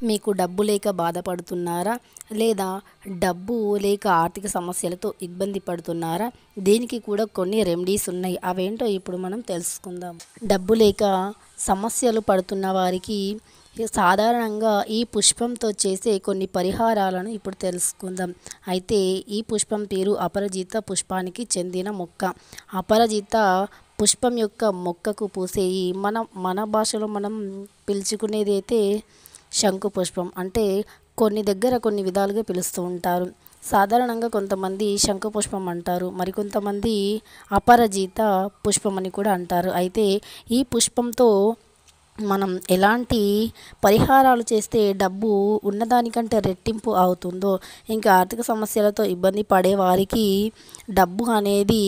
మీకు డబ్బు లేక బాధపడుతున్నారా? లేదా డబ్బు లేక ఆర్థిక సమస్యలతో ఇబ్బంది పడుతున్నారా? దీనికి కూడా కొన్ని రెమెడీస్ ఉన్నాయి. అవేంటో ఇప్పుడు మనం తెలుసుకుందాం. డబ్బు లేక సమస్యలు పడుతున్న వారికి సాధారణంగా ఈ పుష్పంతో చేసే కొన్ని పరిహారాలను ఇప్పుడు తెలుసుకుందాం. అయితే ఈ పుష్పం పేరు అపరాజిత పుష్పానికి చెందిన మొక్క. అపరాజిత పుష్పం యొక్క మొక్కకు పూసే మన భాషలో మనం పిలుచుకునేది అయితే శంకు పుష్పం. అంటే కొన్ని దగ్గర కొన్ని విధాలుగా పిలుస్తూ ఉంటారు. సాధారణంగా కొంతమంది శంకు పుష్పం అంటారు, మరికొంతమంది అపరాజిత పుష్పం అని కూడా అంటారు. అయితే ఈ పుష్పంతో మనం ఎలాంటి పరిహారాలు చేస్తే డబ్బు ఉన్నదానికంటే రెట్టింపు అవుతుందో, ఇంకా ఆర్థిక సమస్యలతో ఇబ్బంది పడే వారికి డబ్బు అనేది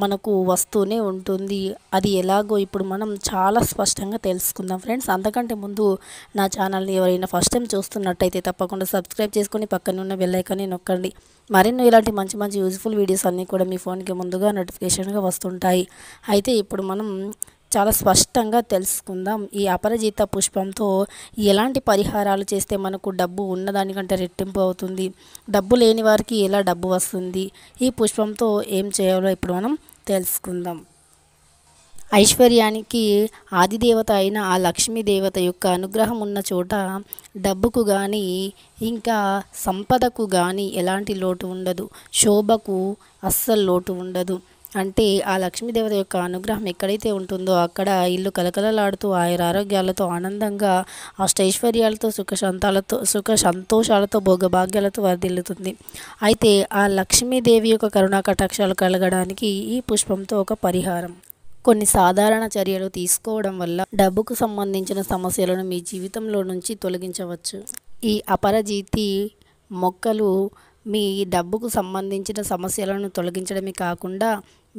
మనకు వస్తూనే ఉంటుంది. అది ఎలాగో ఇప్పుడు మనం చాలా స్పష్టంగా తెలుసుకుందాం ఫ్రెండ్స్. అంతకంటే ముందు నా ఛానల్ని ఎవరైనా ఫస్ట్ టైం చూస్తున్నట్టయితే తప్పకుండా సబ్స్క్రైబ్ చేసుకొని పక్కన ఉన్న బెల్ ఐకాన్ని నొక్కండి. మరెన్నో ఇలాంటి మంచి మంచి యూజ్ఫుల్ వీడియోస్ అన్నీ కూడా మీ ఫోన్కి ముందుగా నోటిఫికేషన్గా వస్తుంటాయి. అయితే ఇప్పుడు మనం చాలా స్పష్టంగా తెలుసుకుందాం. ఈ అపరాజిత పుష్పంతో ఎలాంటి పరిహారాలు చేస్తే మనకు డబ్బు ఉన్నదానికంటే రెట్టింపు అవుతుంది, డబ్బు లేని వారికి ఎలా డబ్బు వస్తుంది, ఈ పుష్పంతో ఏం చేయాలో ఇప్పుడు మనం తెలుసుకుందాం. ఐశ్వర్యానికి ఆదిదేవత అయిన ఆ లక్ష్మీదేవత యొక్క అనుగ్రహం ఉన్న చోట డబ్బుకు కానీ ఇంకా సంపదకు కానీ ఎలాంటి లోటు ఉండదు, శోభకు అస్సలు లోటు ఉండదు. అంటే ఆ లక్ష్మీదేవత యొక్క అనుగ్రహం ఎక్కడైతే ఉంటుందో అక్కడ ఇల్లు కలకలలాడుతూ ఆయురారోగ్యాలతో ఆనందంగా అష్టైశ్వర్యాలతో సుఖ సంతోషాలతో భోగభాగ్యాలతో వర్ధిల్లుతుంది. అయితే ఆ లక్ష్మీదేవి యొక్క కరుణా కటాక్షాలు కలగడానికి ఈ పుష్పంతో ఒక పరిహారం. కొన్ని సాధారణ చర్యలు తీసుకోవడం వల్ల డబ్బుకు సంబంధించిన సమస్యలను మీ జీవితంలో నుంచి తొలగించవచ్చు. ఈ అపరాజితి మొక్కలు మీ డబ్బుకు సంబంధించిన సమస్యలను తొలగించడమే కాకుండా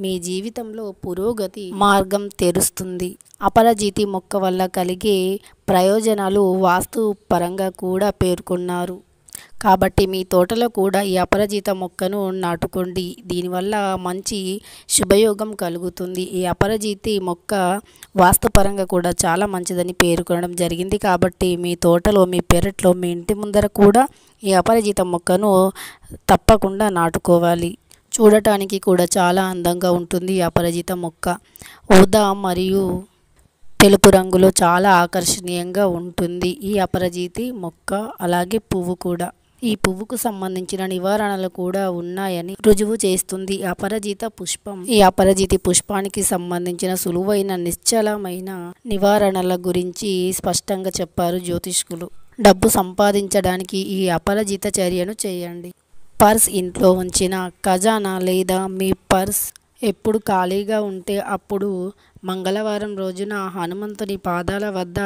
మీ జీవితంలో పురోగతి మార్గం తెరుస్తుంది. అపరాజితి మొక్క వల్ల కలిగే ప్రయోజనాలు వాస్తు పరంగా కూడా పేర్కొన్నారు. కాబట్టి మీ తోటలో కూడా ఈ అపరాజిత మొక్కను నాటుకోండి. దీనివల్ల మంచి శుభయోగం కలుగుతుంది. ఈ అపరాజితి మొక్క వాస్తుపరంగా కూడా చాలా మంచిదని పేర్కొనడం జరిగింది. కాబట్టి మీ తోటలో, మీ పెరట్లో, మీ ఇంటి ముందర కూడా ఈ అపరాజిత మొక్కను తప్పకుండా నాటుకోవాలి. చూడటానికి కూడా చాలా అందంగా ఉంటుంది ఈ అపరాజిత మొక్క. ఊదా మరియు తెలుపు రంగులో చాలా ఆకర్షణీయంగా ఉంటుంది ఈ అపరాజితి మొక్క. అలాగే పువ్వు కూడా. ఈ పువ్వుకు సంబంధించిన నివారణలు కూడా ఉన్నాయని రుజువు చేస్తుంది అపరాజిత పుష్పం. ఈ అపరాజితి పుష్పానికి సంబంధించిన సులువైన నిశ్చలమైన నివారణల గురించి స్పష్టంగా చెప్పారు జ్యోతిష్కులు. డబ్బు సంపాదించడానికి ఈ అపరాజిత చర్యను చేయండి. పర్స్ ఇంట్లో ఉంచిన ఖజానా లేదా మీ పర్స్ ఎప్పుడు ఖాళీగా ఉంటే అప్పుడు మంగళవారం రోజున హనుమంతుని పాదాల వద్ద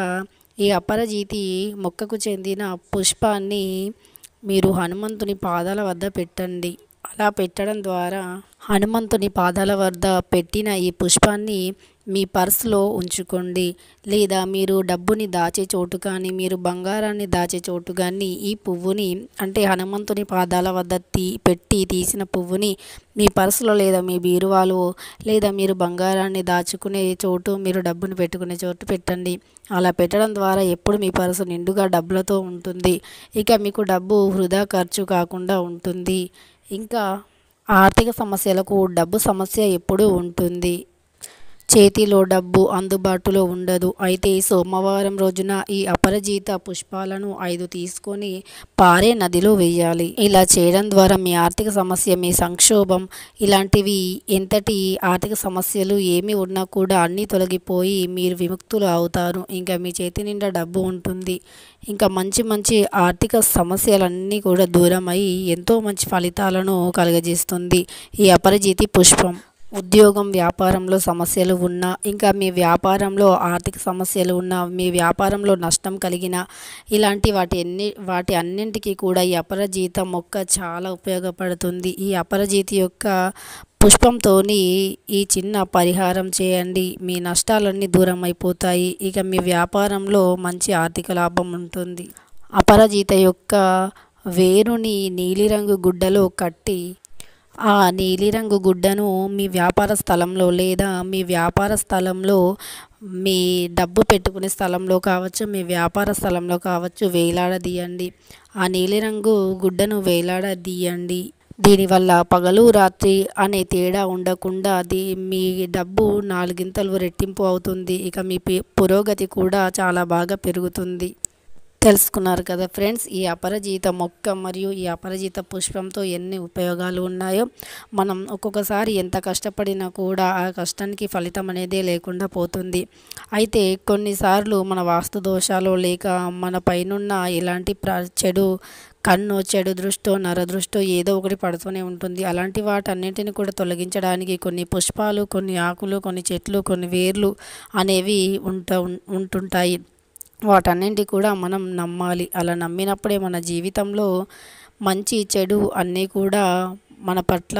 ఈ అపరాజితి మొక్కకు చెందిన పుష్పాన్ని మీరు హనుమంతుని పాదాల వద్ద పెట్టండి. అలా పెట్టడం ద్వారా హనుమంతుని పాదాల వద్ద పెట్టిన ఈ పుష్పాన్ని మీ పర్సులో ఉంచుకోండి. లేదా మీరు డబ్బుని దాచే చోటు కానీ, మీరు బంగారాన్ని దాచే చోటు కానీ ఈ పువ్వుని, అంటే హనుమంతుని పాదాల వద్ద పెట్టి తీసిన పువ్వుని మీ పర్సులో లేదా మీ బీరువాలో లేదా మీరు బంగారాన్ని దాచుకునే చోటు, మీరు డబ్బుని పెట్టుకునే చోటు పెట్టండి. అలా పెట్టడం ద్వారా ఎప్పుడు మీ పర్సు నిండుగా డబ్బులతో ఉంటుంది. ఇక మీకు డబ్బు వృధా ఖర్చు కాకుండా ఉంటుంది. ఇంకా ఆర్థిక సమస్యలకు డబ్బు సమస్య ఎప్పుడూ ఉంటుంది. చేతిలో డబ్బు అందుబాటులో ఉండదు. అయితే సోమవారం రోజున ఈ అపరాజిత పుష్పాలను 5 తీసుకొని పారే నదిలో వేయాలి. ఇలా చేయడం ద్వారా మీ ఆర్థిక సమస్య, మీ సంక్షోభం, ఇలాంటివి ఎంతటి ఆర్థిక సమస్యలు ఏమి ఉన్నా కూడా అన్నీ తొలగిపోయి మీరు విముక్తులు అవుతారు. ఇంకా మీ చేతి నిండా డబ్బు ఉంటుంది. ఇంకా మంచి మంచి ఆర్థిక సమస్యలన్నీ కూడా దూరమై ఎంతో మంచి ఫలితాలను కలుగజేస్తుంది ఈ అపరాజితి పుష్పం. ఉద్యోగం, వ్యాపారంలో సమస్యలు ఉన్నా, ఇంకా మీ వ్యాపారంలో ఆర్థిక సమస్యలు ఉన్నా, మీ వ్యాపారంలో నష్టం కలిగిన, ఇలాంటి వాటి అన్నింటికీ కూడా ఈ అపరాజిత మొక్క చాలా ఉపయోగపడుతుంది. ఈ అపరాజితి యొక్క పుష్పంతోని ఈ చిన్న పరిహారం చేయండి. మీ నష్టాలన్నీ దూరం అయిపోతాయి. ఇక మీ వ్యాపారంలో మంచి ఆర్థిక లాభం ఉంటుంది. అపరాజిత యొక్క వేరుని నీలిరంగు గుడ్డలో కట్టి ఆ నీలిరంగు గుడ్డను మీ వ్యాపార స్థలంలో లేదా మీ వ్యాపార స్థలంలో మీ డబ్బు పెట్టుకునే స్థలంలో కావచ్చు, మీ వ్యాపార స్థలంలో కావచ్చు వేలాడదీయండి. ఆ నీలిరంగు గుడ్డను వేలాడదీయండి. దీనివల్ల పగలు రాత్రి అనే తేడా ఉండకుండా మీ డబ్బు నాలుగింతలు రెట్టింపు అవుతుంది. ఇక మీ పురోగతి కూడా చాలా బాగా పెరుగుతుంది. తెలుసుకున్నారు కదా ఫ్రెండ్స్, ఈ అపరాజిత మొక్క మరియు ఈ అపరాజిత పుష్పంతో ఎన్ని ఉపయోగాలు ఉన్నాయో. మనం ఒక్కొక్కసారి ఎంత కష్టపడినా కూడా ఆ కష్టానికి ఫలితం అనేదే లేకుండా పోతుంది. అయితే కొన్నిసార్లు మన వాస్తు దోషాలు లేక మన పైనున్న ఇలాంటి చెడు కన్ను, చెడు దృష్టో, నరదృష్టో ఏదో ఒకటి పడుతూనే ఉంటుంది. అలాంటి వాటన్నింటిని కూడా తొలగించడానికి కొన్ని పుష్పాలు, కొన్ని ఆకులు, కొన్ని చెట్లు, కొన్ని వేర్లు అనేవి ఉంటుంటాయి. వాటన్నింటి కూడా మనం నమ్మాలి. అలా నమ్మినప్పుడే మన జీవితంలో మంచి చెడు అన్నీ కూడా మన పట్ల